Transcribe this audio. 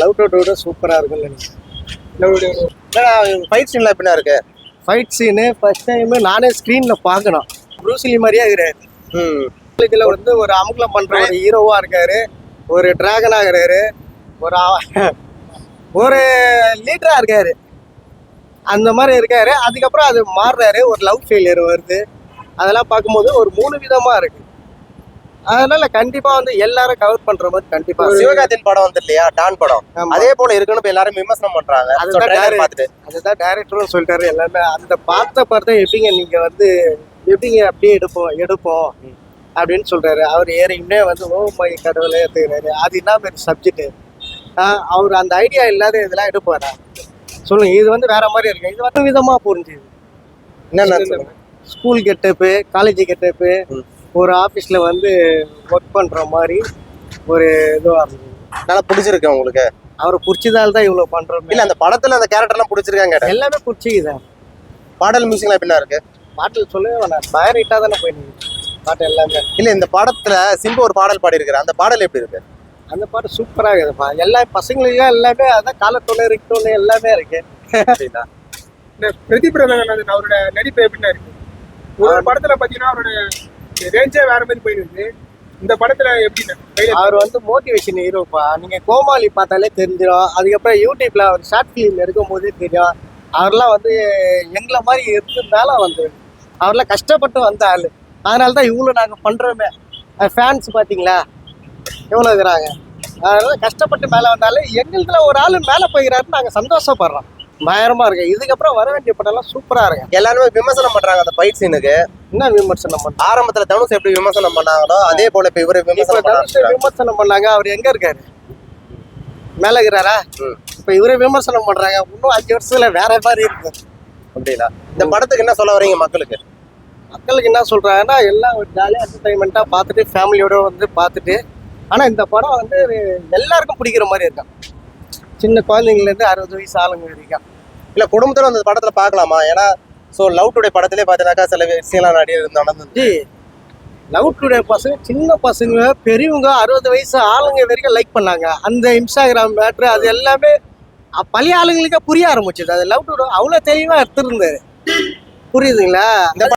Love today சூப்பராக இருக்கும்னு நினைக்கிறேன். ஃபைட் சீன்லாம் எப்படின்னா இருக்கு? ஃபைட் சீனு ஃபர்ஸ்ட் டைம் நானே ஸ்க்ரீனில் பார்க்கணும். ப்ரூஸ்லி மாதிரியே இருக்கிறாரு. இதில் வந்து ஒரு அமுகலம் பண்ணுற ஒரு ஹீரோவாக இருக்காரு, ஒரு டிராகனாக இருக்கிறாரு, ஒரு லீடராக இருக்காரு. அந்த மாதிரி இருக்காரு. அதுக்கப்புறம் அது மாறுறாரு, ஒரு லவ் ஃபெயிலியர் வருது. அதெல்லாம் பார்க்கும்போது ஒரு 3 விதமாக இருக்கு. அதனால கண்டிப்பா வந்து எல்லாரும் கவர் பண்ற மாதிரி கண்டிப்பா. சிவகார்த்தின் படம் வந்து இல்லையா, டான் படம், அதே போல இருக்குன்னு இப்ப எல்லாரும் விமர்சனம் பண்றாங்க. அதுதான் டைரக்டரும் சொல்லிட்டாரு. எல்லாமே அந்த பார்த்த எப்படிங்க நீங்க வந்து எப்படிங்க அப்படியே எடுப்போம் அப்படின்னு சொல்றாரு. அவர் ஏறியுமே வந்து ஓ மை கடவுளே எடுத்துக்கிறாரு. அது என்ன மாதிரி சப்ஜெக்ட், அவர் அந்த ஐடியா இல்லாத இதெல்லாம் எடுப்பாரா சொல்லுங்க. இது வந்து வேற மாதிரி இருக்கு. இது வந்து விதமா புரிஞ்சுது. என்ன ஸ்கூல் கெட்டப்பு, காலேஜ் கெட்டப்பு, ஒரு ஆஃபீஸில் வந்து ஒர்க் பண்ணுற மாதிரி ஒரு இதுவாக இருந்தது. நல்லா பிடிச்சிருக்கு உங்களுக்கு? அவரை பிடிச்சதால தான் இவ்வளோ பண்ணுறோம். இல்லை, அந்த படத்தில் அந்த கேரக்டர்லாம் பிடிச்சிருக்காங்க. எல்லாமே பிடிச்சிக்குதான். பாடல் மியூசிக்லாம் எப்படின்னா இருக்கு? பாட்டில் சொல்லவே வேணாம், பயரிட்டாக தானே போயிருக்கு பாட்டு எல்லாமே. இல்லை, இந்த படத்தில் சிம்பு ஒரு பாடல் பாடி இருக்கிற அந்த பாடல் எப்படி இருக்கு? அந்த பாட்டு சூப்பராக இருக்குதுப்பா. எல்லா பசங்களுக்கும் எல்லாமே அதான் காலத்தொண்ணு இருக்கொண்ணு எல்லாமே இருக்கு. இந்த பிரதீப் ரங்கநாதன் அவரோட நடிப்பு எப்படின்னா இருக்கு? ஒரு படத்துல பாத்தீங்கன்னா அவரோட ரேஞ்சே வேற மாதிரி போயிருக்கு. இந்த படத்துல எப்படின்னா அவர் வந்து மோட்டிவேஷன் ஹீரோப்பா. நீங்க கோமாளி பார்த்தாலே தெரிஞ்சிடும். அதுக்கப்புறம் யூடியூப்ல அவர் ஷார்ட் ஃபிலிம் இருக்கும் போதே தெரியும். அவர்லாம் வந்து எங்களை மாதிரி இருந்திருந்தாலும் வந்து அவர்லாம் கஷ்டப்பட்டு வந்த ஆளு. அதனால தான் இவ்வளோ நாங்கள் பண்றோமே. ஃபேன்ஸ் பார்த்தீங்களா எவ்வளோ இருக்கிறாங்க. அதனால கஷ்டப்பட்டு மேலே வந்தாலும் எங்களுக்குள்ள ஒரு ஆள் மேலே போகிறாருன்னு நாங்கள் சந்தோஷப்படுறோம். பயங்கரமா இருக்கு. இதுக்கப்புறம் வர வேண்டிய படம்லாம் சூப்பரா இருக்கு. எல்லாருமே விமர்சனம் பண்றாங்க அந்த ஃபைட் சீனுக்கு. என்ன விமர்சனம் பண்ண? ஆரம்பத்துல தனுஷ் எப்படி விமர்சனம் பண்ணாங்களோ அதே போல இப்ப இவரு விமர்சனம் பண்ணாங்க. அவர் எங்க இருக்காரு? மேல இருக்கிறாரா? இப்ப இவரை விமர்சனம் பண்றாங்க. இன்னும் 5 வருஷத்துல வேற மாதிரி இருக்கு. அப்படிங்களா? இந்த படத்துக்கு என்ன சொல்ல வரீங்க மக்களுக்கு? மக்களுக்கு என்ன சொல்றாங்கன்னா எல்லாம் ஒரு ஜாலியா என்டர்டைன்மெண்டா பார்த்துட்டு ஃபேமிலியோட வந்து பார்த்துட்டு, ஆனா இந்த படம் வந்து எல்லாருக்கும் பிடிக்கிற மாதிரி இருக்கும். சின்ன குழந்தைங்கலேருந்து 60 வயசு ஆளுங்க வரைக்கும். இல்லை, குடும்பத்தில் அந்த படத்தில் பார்க்கலாமா? ஏன்னா லவ் டுடே படத்திலே பார்த்தீங்கன்னாக்கா சில விஷயம்லாம் நடந்தது. லவ் டுடே பசங்க, சின்ன பசங்க, பெரியவங்க, 60 வயசு ஆளுங்க வரைக்கும் லைக் பண்ணாங்க. அந்த இன்ஸ்டாகிராம் மேட்ரு அது எல்லாமே பழைய ஆளுங்களுக்கே புரிய ஆரம்பிச்சது. அது லவ் டுடே அவ்வளோ தெளிவாக எடுத்துருந்தாரு. புரியுதுங்களா?